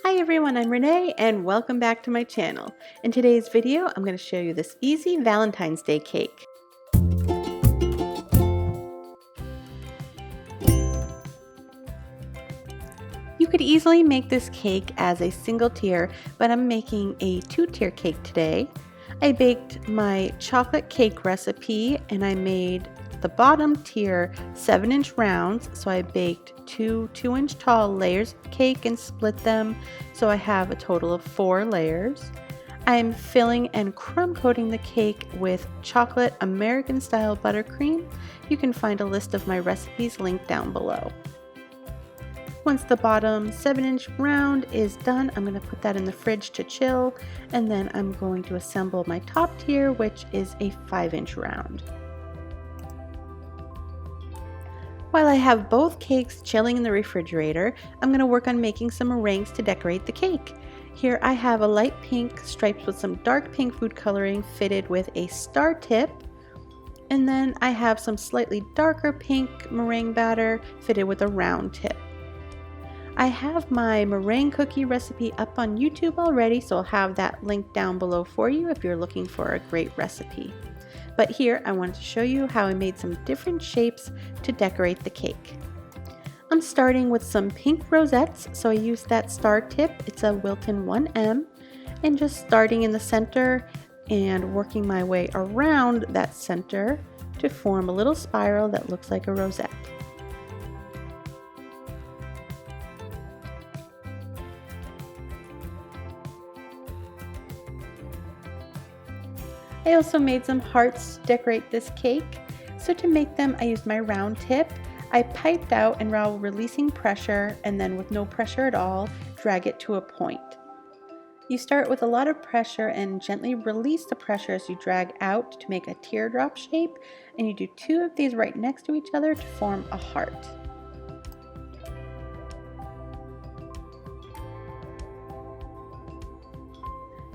Hi everyone, I'm Renee and welcome back to my channel. In today's video, I'm going to show you this easy Valentine's Day cake. You could easily make this cake as a single tier, but I'm making a two-tier cake today. I baked my chocolate cake recipe and I made the bottom tier 7-inch rounds. So I baked two 2-inch tall layers of cake and split them. So I have a total of 4 layers. I'm filling and crumb coating the cake with chocolate American style buttercream. You can find a list of my recipes linked down below. Once the bottom 7-inch round is done, I'm going to put that in the fridge to chill, and then I'm going to assemble my top tier, which is a 5-inch round. While I have both cakes chilling in the refrigerator, I'm going to work on making some meringues to decorate the cake. Here I have a light pink striped with some dark pink food coloring fitted with a star tip. And then I have some slightly darker pink meringue batter fitted with a round tip. I have my meringue cookie recipe up on YouTube already, so I'll have that linked down below for you if you're looking for a great recipe. But here I wanted to show you how I made some different shapes to decorate the cake. I'm starting with some pink rosettes, so I used that star tip. It's a Wilton 1M, and just starting in the center and working my way around that center to form a little spiral that looks like a rosette. I also made some hearts to decorate this cake. So to make them, I used my round tip. I piped out and while releasing pressure, and then with no pressure at all, drag it to a point. You start with a lot of pressure and gently release the pressure as you drag out to make a teardrop shape, and you do 2 of these right next to each other to form a heart.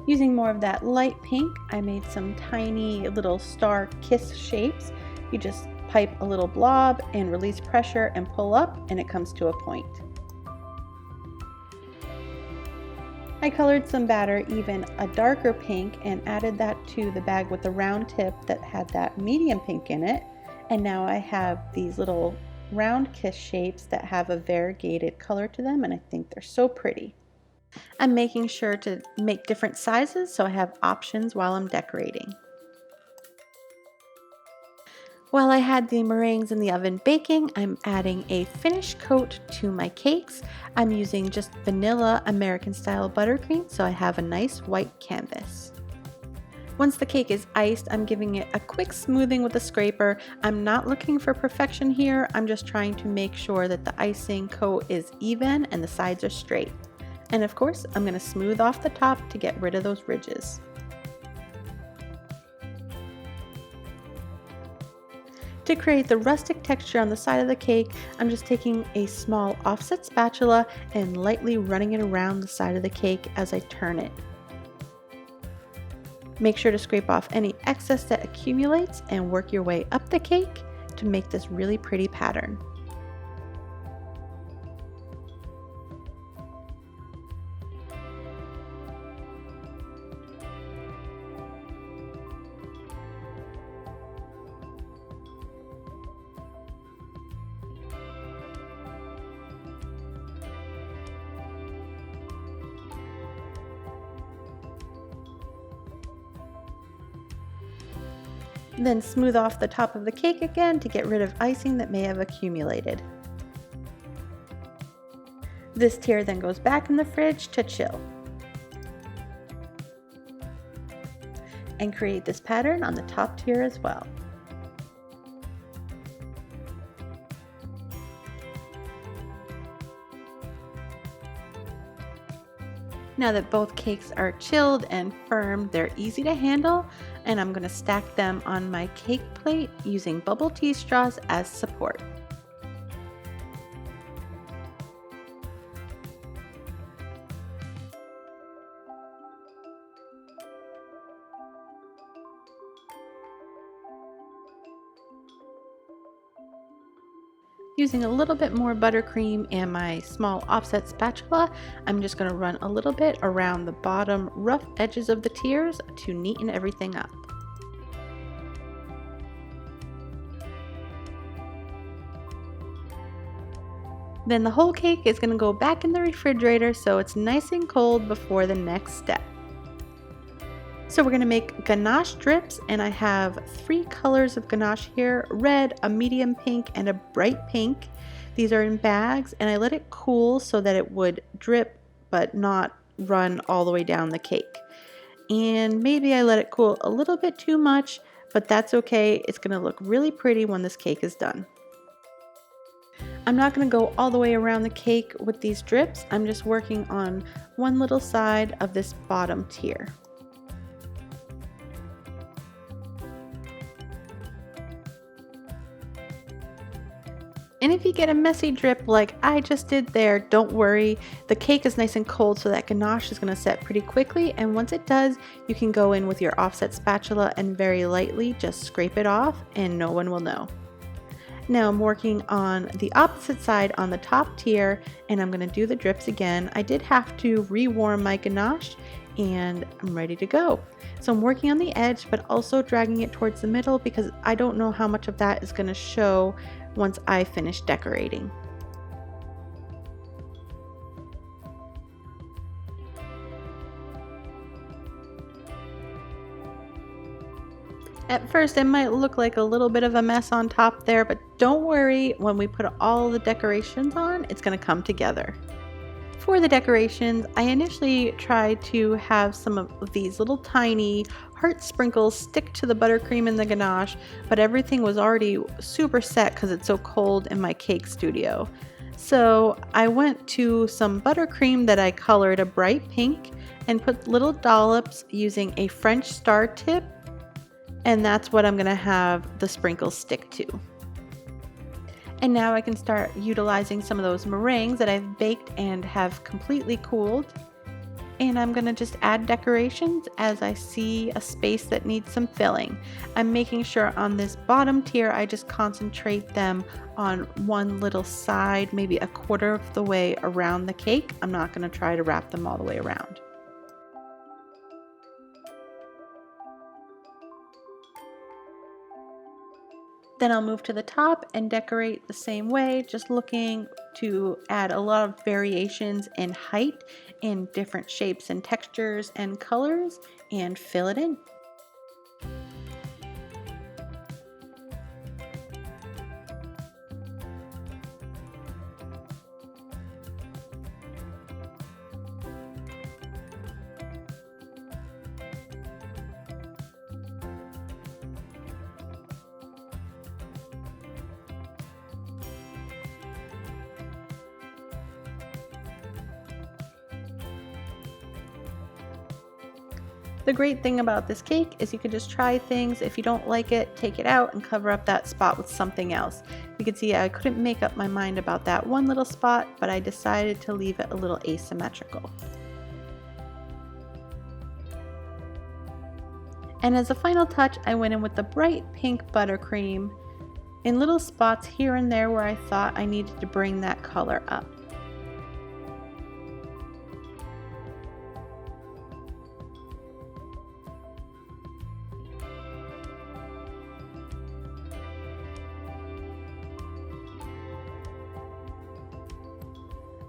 Using more of that light pink, I made some tiny little star kiss shapes. You just pipe a little blob and release pressure and pull up, and it comes to a point. I colored some batter even a darker pink and added that to the bag with the round tip that had that medium pink in it. And now I have these little round kiss shapes that have a variegated color to them, and I think they're so pretty. I'm making sure to make different sizes so I have options while I'm decorating. While I had the meringues in the oven baking, I'm adding a finish coat to my cakes. I'm using just vanilla American style buttercream, so I have a nice white canvas. Once the cake is iced, I'm giving it a quick smoothing with a scraper. I'm not looking for perfection here. I'm just trying to make sure that the icing coat is even and the sides are straight. And of course, I'm going to smooth off the top to get rid of those ridges. To create the rustic texture on the side of the cake, I'm just taking a small offset spatula and lightly running it around the side of the cake as I turn it. Make sure to scrape off any excess that accumulates and work your way up the cake to make this really pretty pattern. Then smooth off the top of the cake again to get rid of icing that may have accumulated. This tier then goes back in the fridge to chill. And create this pattern on the top tier as well. Now that both cakes are chilled and firm, they're easy to handle, and I'm going to stack them on my cake plate using bubble tea straws as support. Using a little bit more buttercream and my small offset spatula, I'm just going to run a little bit around the bottom rough edges of the tiers to neaten everything up. Then the whole cake is going to go back in the refrigerator so it's nice and cold before the next step. So we're going to make ganache drips, and I have 3 colors of ganache here: red, a medium pink, and a bright pink. These are in bags, and I let it cool so that it would drip but not run all the way down the cake. And maybe I let it cool a little bit too much, but that's okay. It's going to look really pretty when this cake is done. I'm not going to go all the way around the cake with these drips. I'm just working on one little side of this bottom tier. And if you get a messy drip like I just did there, don't worry. The cake is nice and cold, so that ganache is going to set pretty quickly. And once it does, you can go in with your offset spatula and very lightly just scrape it off, and no one will know. Now I'm working on the opposite side on the top tier, and I'm going to do the drips again. I did have to rewarm my ganache, and I'm ready to go. So I'm working on the edge, but also dragging it towards the middle because I don't know how much of that is going to show once I finish decorating. At first it might look like a little bit of a mess on top there, but don't worry, when we put all the decorations on, it's going to come together. For the decorations, I initially tried to have some of these little tiny heart sprinkles stick to the buttercream and the ganache, but everything was already super set because it's so cold in my cake studio. So I went to some buttercream that I colored a bright pink and put little dollops using a French star tip, and that's what I'm going to have the sprinkles stick to. And now I can start utilizing some of those meringues that I've baked and have completely cooled. And I'm going to just add decorations as I see a space that needs some filling. I'm making sure on this bottom tier I just concentrate them on one little side, maybe a quarter of the way around the cake. I'm not going to try to wrap them all the way around. Then I'll move to the top and decorate the same way, just looking to add a lot of variations in height in different shapes and textures and colors and fill it in. The great thing about this cake is you can just try things. If you don't like it, take it out and cover up that spot with something else. You can see I couldn't make up my mind about that one little spot, but I decided to leave it a little asymmetrical. And as a final touch, I went in with the bright pink buttercream in little spots here and there where I thought I needed to bring that color up.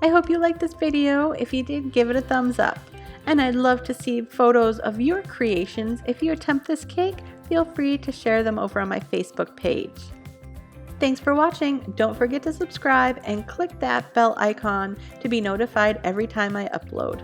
I hope you liked this video. If you did, give it a thumbs up. And I'd love to see photos of your creations. If you attempt this cake, feel free to share them over on my Facebook page. Thanks for watching. Don't forget to subscribe and click that bell icon to be notified every time I upload.